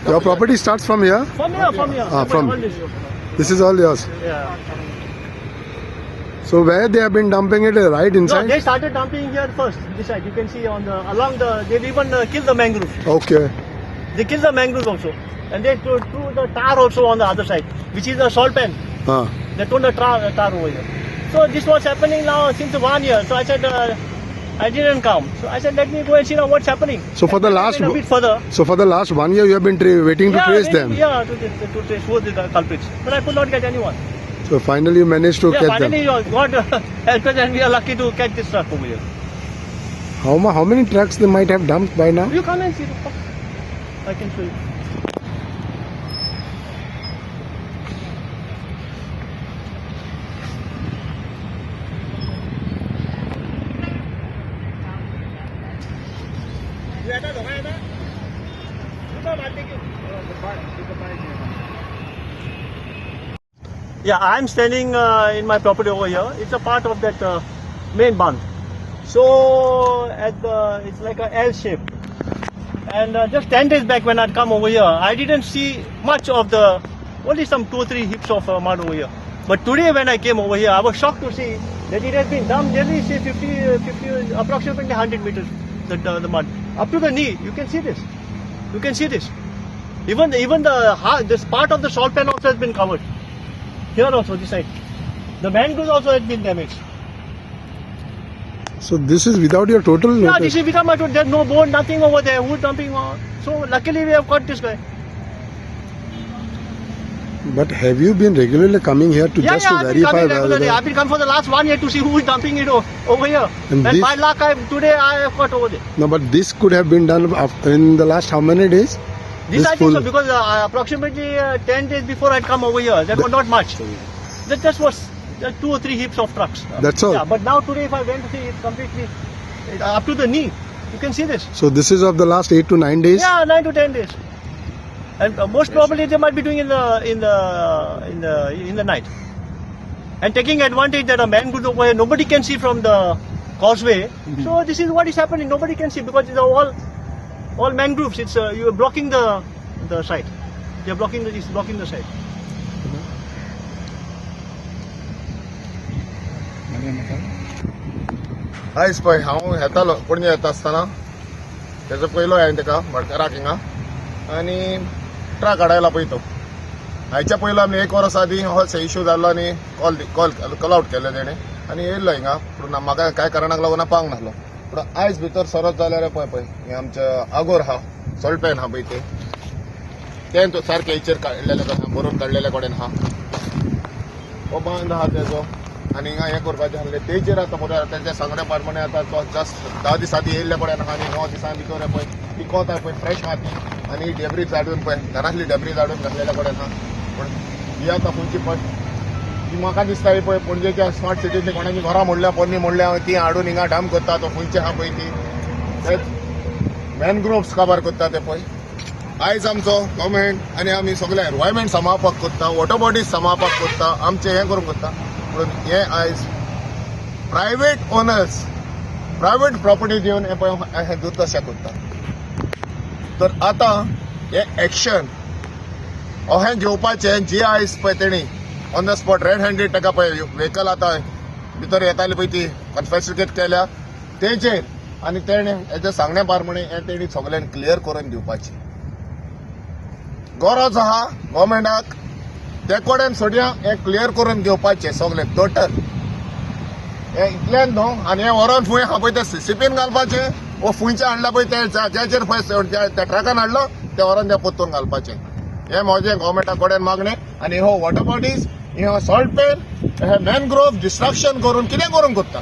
Your property starts from here? From here, from here. From- All this. This is all yours. Yeah. So where they have been dumping it right No, inside? they started dumping here first. This side, you can see on the along the. They even killed the mangrove. Okay. They killed the mangroves also, and they threw the tar also on the other side, which is the salt pan. Ah. They threw the tar over here. So this was happening now since 1 year. So I said I didn't come. So I said let me go and see now what's happening. So for the And I last went a bit further. So for the last 1 year you have been waiting to trace them. Yeah, to trace who the culprits. But I could not get anyone. So finally you managed to Yeah, catch finally them. God helped us and we are lucky to catch this truck over here. How many trucks they might have dumped by now? You come and see the truck. I can show you. Yeah, I'm standing in my property over here. It's a part of that main barn. So it's like a L shape. And just 10 days back when I'd come over here, I didn't see much of only some 2 or 3 heaps of mud over here. But today when I came over here, I was shocked to see that it has been dumped nearly say 50, approximately 100 meters, the mud. Up to the knee, you can see this. You can see this. Even this part of the salt pan also has been covered. Here also, this side. The mangroves also has been damaged. So this is without your total Yeah, notice? this is without my tool. There's no board, nothing over there. Who's dumping? So luckily we have caught this guy. But have you been regularly coming here to just to I've been verify coming whether regularly. I've been coming for the last 1 year to see who is dumping it over here. And And this- by luck, today I have caught over there. No, but this could have been done in the last how many days? This I think full- so because approximately 10 days before I'd come over here, there was not much. That just was 2 or 3 heaps of trucks. That's all? Yeah, but now today if I went to see, it's completely up to the knee. You can see this. So this is of the last 8 to 9 days? Yeah, 9 to 10 days. And most probably they might be doing in the night. And taking advantage that a man goes over here, nobody can see from the causeway. So this is what is happening. Nobody can see because it's all mangroves. It's you are blocking the site. You're blocking it's blocking the site. आयज पळय हांव येतालो पणजे येता आसतना तेजो पयलो हांवें ताका मडकाराक हिंगा आनी ट्रक हाडायला पळय तो हायच्या पयलो आमी 1 वर्स आदी हो इश्यू जाल्लो आनी कॉल आउट केल्लो तेणें आनी येयल्लो हिंगा पूण म्हाका कांय कारणाक लागून हांव पावंक नासलो पूण आयज भितर सरत जाल्यार पळय हें आमचें आगोर आहा सोल्पेन आहा पळय तें तो सारकें हेचेर काडलेलें कशें बरोवन काडलेले कडेन आहा हो बांद आहा तेजो आनी हिंगा हें करपाचें आसलें तेचेर आतां पळय तेंचे सांगणे प्रमाणे आतां तो जस्ट 10 दीस आदी येयल्ले कडेन आहा आनी 9 दिसां भितर पळय ती कोता पळय फ्रेश माती आनी डेब्री झाडून पळय घरांतली डेब्री झाडून घातलेल्या कडेन आहा पूण ही आतां खंयची पट ती म्हाका दिसता पळय पणजेच्या स्मार्ट सिटींतली कोणाची घरां मोडल्या पोरणी मोडल्या ती हाडून हिंगा डाम करता तो खंयचे आहा पळय ती तेच मॅनग्रोव्स काबार करता ते पळय आयज आमचो गव्हर्मेंट आनी आमी सगळे एनवायरमेंट सांबाळपाक कोत्ता वॉटर बॉडीज सांबाळपाक कोत्ता आमचें हें करूंक कोत्ता पूण हें आयज प्रायवेट ओनर्स प्रायवेट प्रॉपर्टी दिवन हें पळय हें दुर्दशा कोत्ता तर आतां हें एक्शन अहें घेवपाचें जी आयज पळय तेणी on the spot red handed ताका पळय व्हेकल आतां भितर येताली पळय ती कन्फॅस्ट्रिकेट केल्या तेचेर आनी तेणें हेजे सांगण्या प्रमाणे हें तेणी सगळ्यांक क्लियर करून दिवपाचें गरज आहा गव्हर्मेंटाक ते कडेन सोडिया हें क्लियर करून घेवपाचें सगळें टोटल हें इतल्यान न्हू आनी हें व्हरोन फुंय आहा पळय तें सीसीपीन घालपाचें वो फुंयचें हाडला पळय तें ज्याचेर पळय त्या ट्रकान हाडलो तें व्हरोन तें पोत्तून घालपाचें हें म्हजें गव्हर्मेंटा कडेन मागणें आनी हो वॉटर बॉडीज हो सॉल्ट पेन हे मॅनग्रोव डिस्ट्रक्शन करून कितें करून कोत्ता